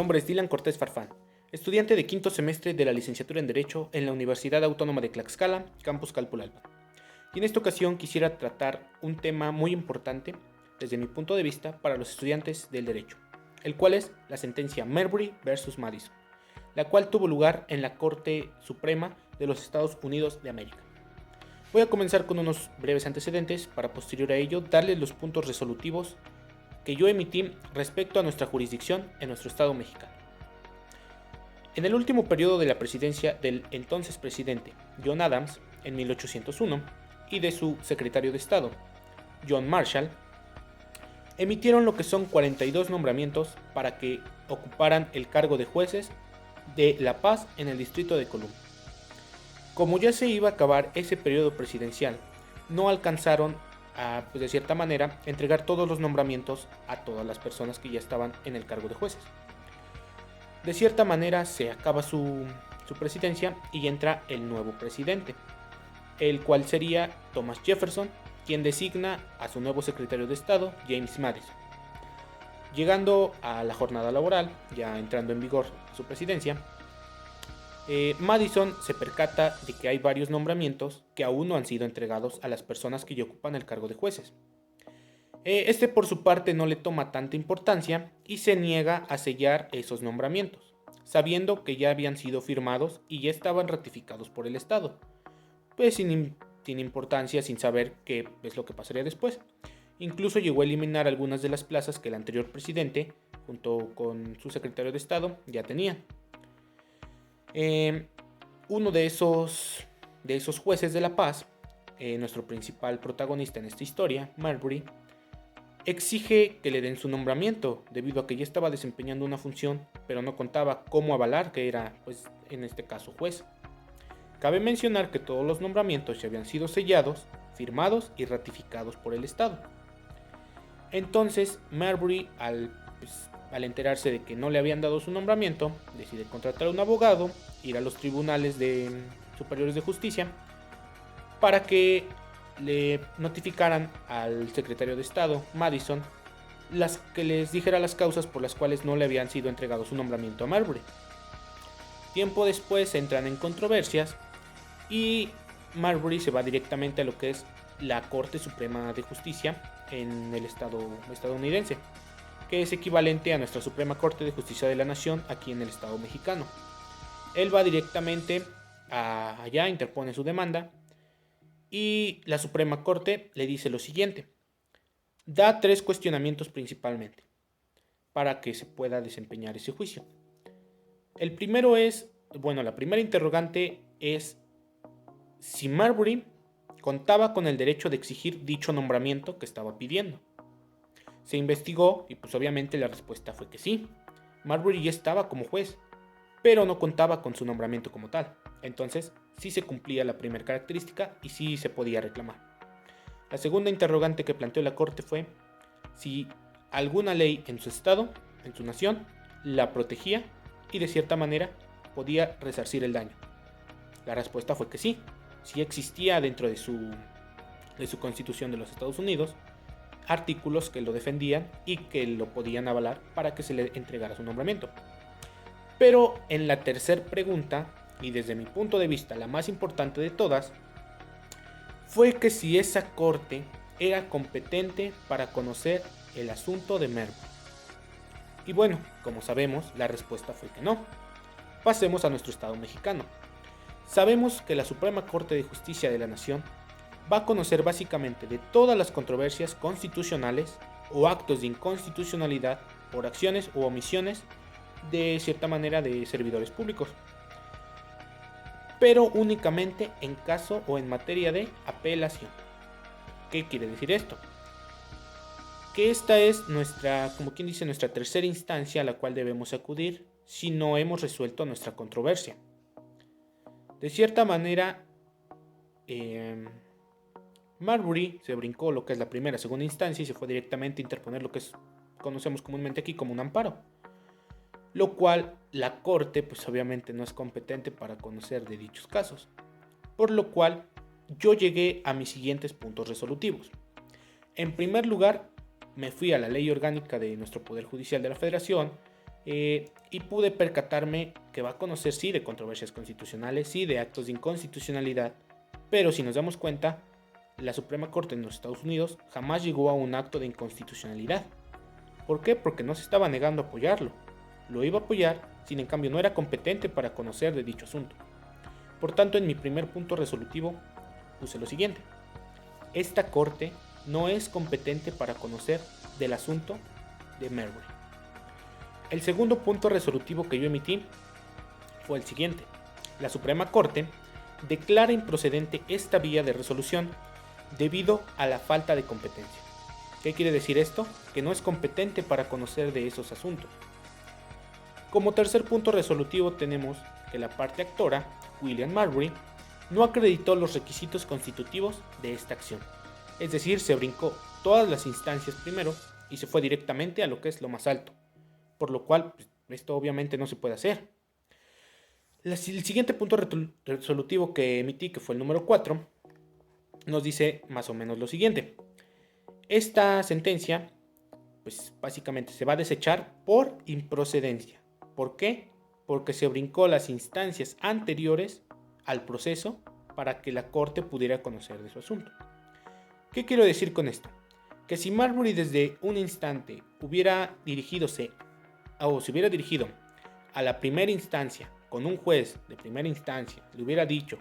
nombre es Dylan Cortés Farfán, estudiante de quinto semestre de la licenciatura en Derecho en la Universidad Autónoma de Tlaxcala, Campus Calpulalpan. Y en esta ocasión quisiera tratar un tema muy importante desde mi punto de vista para los estudiantes del derecho, el cual es la sentencia Marbury versus Madison, la cual tuvo lugar en la Corte Suprema de los Estados Unidos de América. Voy a comenzar con unos breves antecedentes para posterior a ello darles los puntos resolutivos que yo emití respecto a nuestra jurisdicción en nuestro estado mexicano. En el último periodo de la presidencia del entonces presidente John Adams en 1801 y de su secretario de Estado, John Marshall, emitieron lo que son 42 nombramientos para que ocuparan el cargo de jueces de La Paz en el Distrito de Columbia. Como ya se iba a acabar ese periodo presidencial, no alcanzaron a, de cierta manera, entregar todos los nombramientos a todas las personas que ya estaban en el cargo de jueces. De cierta manera se acaba su presidencia y entra el nuevo presidente, el cual sería Thomas Jefferson, quien designa a su nuevo secretario de Estado, James Madison. Llegando a la jornada laboral, ya entrando en vigor su presidencia, Madison se percata de que hay varios nombramientos que aún no han sido entregados a las personas que ya ocupan el cargo de jueces. Este por su parte no le toma tanta importancia y se niega a sellar esos nombramientos, sabiendo que ya habían sido firmados y ya estaban ratificados por el Estado, pues sin importancia, sin saber qué es lo que pasaría después. Incluso llegó a eliminar algunas de las plazas que el anterior presidente, junto con su secretario de Estado, ya tenía. Uno de esos jueces de La Paz, nuestro principal protagonista en esta historia, Marbury, exige que le den su nombramiento debido a que ya estaba desempeñando una función, pero no contaba cómo avalar que era, pues, en este caso, juez. Cabe mencionar que todos los nombramientos ya habían sido sellados, firmados y ratificados por el Estado. Entonces, Marbury, al enterarse de que no le habían dado su nombramiento, decide contratar a un abogado, ir a los tribunales superiores de justicia, para que le notificaran al secretario de Estado, Madison, que les dijera las causas por las cuales no le habían sido entregado su nombramiento a Marbury. Tiempo después entran en controversias y Marbury se va directamente a lo que es la Corte Suprema de Justicia en el estado estadounidense, que es equivalente a nuestra Suprema Corte de Justicia de la Nación aquí en el estado mexicano. Él va directamente allá, interpone su demanda y la Suprema Corte le dice lo siguiente: da 3 cuestionamientos principalmente para que se pueda desempeñar ese juicio. El primero es, la primera interrogante es si Marbury contaba con el derecho de exigir dicho nombramiento que estaba pidiendo. Se investigó y pues obviamente la respuesta fue que sí. Marbury ya estaba como juez, pero no contaba con su nombramiento como tal. Entonces sí se cumplía la primera característica y sí se podía reclamar. La segunda interrogante que planteó la Corte fue si alguna ley en su estado, en su nación, la protegía y de cierta manera podía resarcir el daño. La respuesta fue que sí. Sí existía dentro de su Constitución de los Estados Unidos artículos que lo defendían y que lo podían avalar para que se le entregara su nombramiento. Pero en la tercera pregunta, y desde mi punto de vista la más importante de todas, fue que si esa corte era competente para conocer el asunto de Marbury. Y bueno, como sabemos, la respuesta fue que no. Pasemos a nuestro estado mexicano. Sabemos que la Suprema Corte de Justicia de la Nación va a conocer básicamente de todas las controversias constitucionales o actos de inconstitucionalidad por acciones u omisiones de cierta manera de servidores públicos, pero únicamente en caso o en materia de apelación. ¿Qué quiere decir esto? Que esta es nuestra tercera instancia a la cual debemos acudir si no hemos resuelto nuestra controversia. De cierta manera, Marbury se brincó lo que es la primera, segunda instancia y se fue directamente a interponer lo que conocemos comúnmente aquí como un amparo, lo cual la Corte pues obviamente no es competente para conocer de dichos casos, por lo cual yo llegué a mis siguientes puntos resolutivos. En primer lugar, me fui a la ley orgánica de nuestro Poder Judicial de la Federación y pude percatarme que va a conocer sí de controversias constitucionales, sí de actos de inconstitucionalidad, pero si nos damos cuenta, la Suprema Corte de los Estados Unidos jamás llegó a un acto de inconstitucionalidad. ¿Por qué? Porque no se estaba negando a apoyarlo. Lo iba a apoyar, sin en cambio no era competente para conocer de dicho asunto. Por tanto, en mi primer punto resolutivo puse lo siguiente: esta Corte no es competente para conocer del asunto de Marbury. El segundo punto resolutivo que yo emití fue el siguiente: la Suprema Corte declara improcedente esta vía de resolución debido a la falta de competencia. ¿Qué quiere decir esto? Que no es competente para conocer de esos asuntos. Como tercer punto resolutivo tenemos que la parte actora, William Marbury, no acreditó los requisitos constitutivos de esta acción. Es decir, se brincó todas las instancias primero y se fue directamente a lo que es lo más alto. Por lo cual, esto obviamente no se puede hacer. El siguiente punto resolutivo que emití, que fue el número 4, nos dice más o menos lo siguiente: esta sentencia, pues básicamente se va a desechar por improcedencia. ¿Por qué? Porque se brincó las instancias anteriores al proceso para que la Corte pudiera conocer de su asunto. ¿Qué quiero decir con esto? Que si Marbury desde un instante hubiera dirigido a la primera instancia con un juez de primera instancia, le hubiera dicho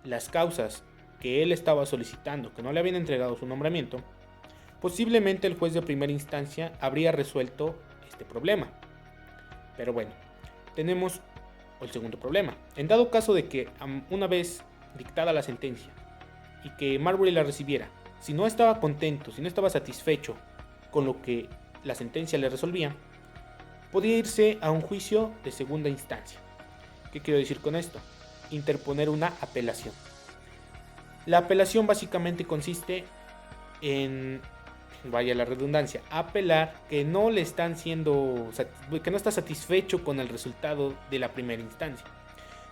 las causas que él estaba solicitando, que no le habían entregado su nombramiento, posiblemente el juez de primera instancia habría resuelto este problema. Pero bueno, tenemos el segundo problema. En dado caso de que una vez dictada la sentencia y que Marbury la recibiera, si no estaba contento, si no estaba satisfecho con lo que la sentencia le resolvía, podía irse a un juicio de segunda instancia. ¿Qué quiero decir con esto? Interponer una apelación. La apelación básicamente consiste en, vaya la redundancia, apelar que no está satisfecho con el resultado de la primera instancia.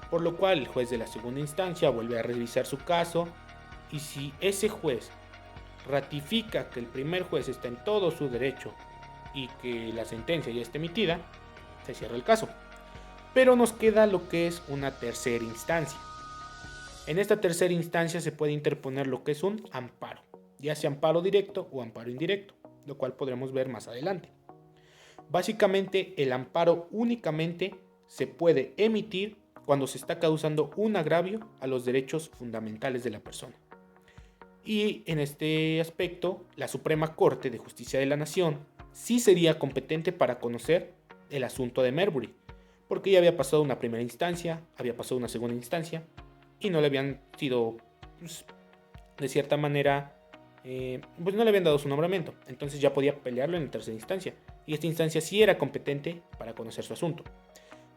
Por lo cual el juez de la segunda instancia vuelve a revisar su caso, y si ese juez ratifica que el primer juez está en todo su derecho y que la sentencia ya está emitida, se cierra el caso. Pero nos queda lo que es una tercera instancia. En esta tercera instancia se puede interponer lo que es un amparo, ya sea amparo directo o amparo indirecto, lo cual podremos ver más adelante. Básicamente, el amparo únicamente se puede emitir cuando se está causando un agravio a los derechos fundamentales de la persona. Y en este aspecto, la Suprema Corte de Justicia de la Nación sí sería competente para conocer el asunto de Marbury, porque ya había pasado una primera instancia, había pasado una segunda instancia, y no le habían sido, de cierta manera, pues no le habían dado su nombramiento. Entonces ya podía pelearlo en la tercera instancia, y esta instancia sí era competente para conocer su asunto.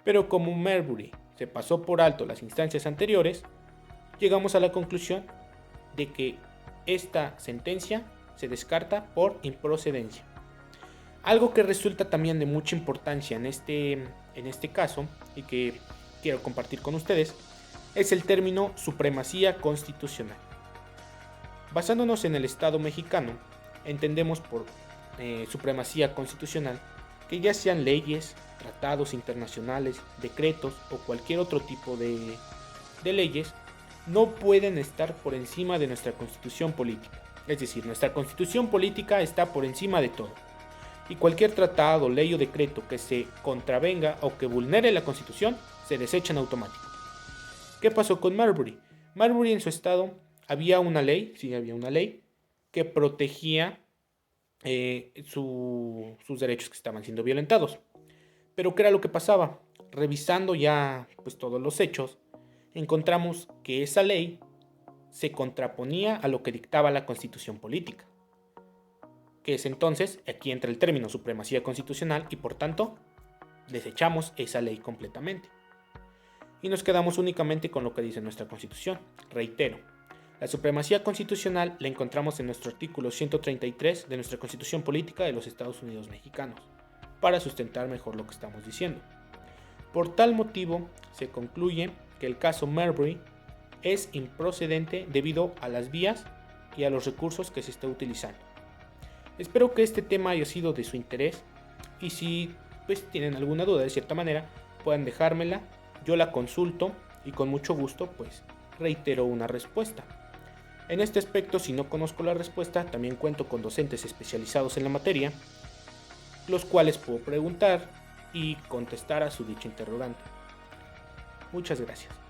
Pero como Marbury se pasó por alto las instancias anteriores, llegamos a la conclusión de que esta sentencia se descarta por improcedencia. Algo que resulta también de mucha importancia en este caso, y que quiero compartir con ustedes, es el término supremacía constitucional. Basándonos en el Estado mexicano, entendemos por supremacía constitucional que ya sean leyes, tratados internacionales, decretos o cualquier otro tipo de leyes, no pueden estar por encima de nuestra constitución política. Es decir, nuestra constitución política está por encima de todo. Y cualquier tratado, ley o decreto que se contravenga o que vulnere la Constitución se desecha en automático. ¿Qué pasó con Marbury? Marbury, en su estado había una ley que protegía sus derechos que estaban siendo violentados. Pero ¿qué era lo que pasaba? Revisando ya pues todos los hechos, encontramos que esa ley se contraponía a lo que dictaba la Constitución política, que es entonces, aquí entra el término supremacía constitucional, y por tanto desechamos esa ley completamente y nos quedamos únicamente con lo que dice nuestra Constitución. Reitero, la supremacía constitucional la encontramos en nuestro artículo 133 de nuestra Constitución Política de los Estados Unidos Mexicanos, para sustentar mejor lo que estamos diciendo. Por tal motivo, se concluye que el caso Marbury es improcedente debido a las vías y a los recursos que se está utilizando. Espero que este tema haya sido de su interés, y si pues tienen alguna duda de cierta manera, puedan dejármela, yo la consulto y con mucho gusto pues reitero una respuesta. En este aspecto, si no conozco la respuesta, también cuento con docentes especializados en la materia, los cuales puedo preguntar y contestar a su dicha interrogante. Muchas gracias.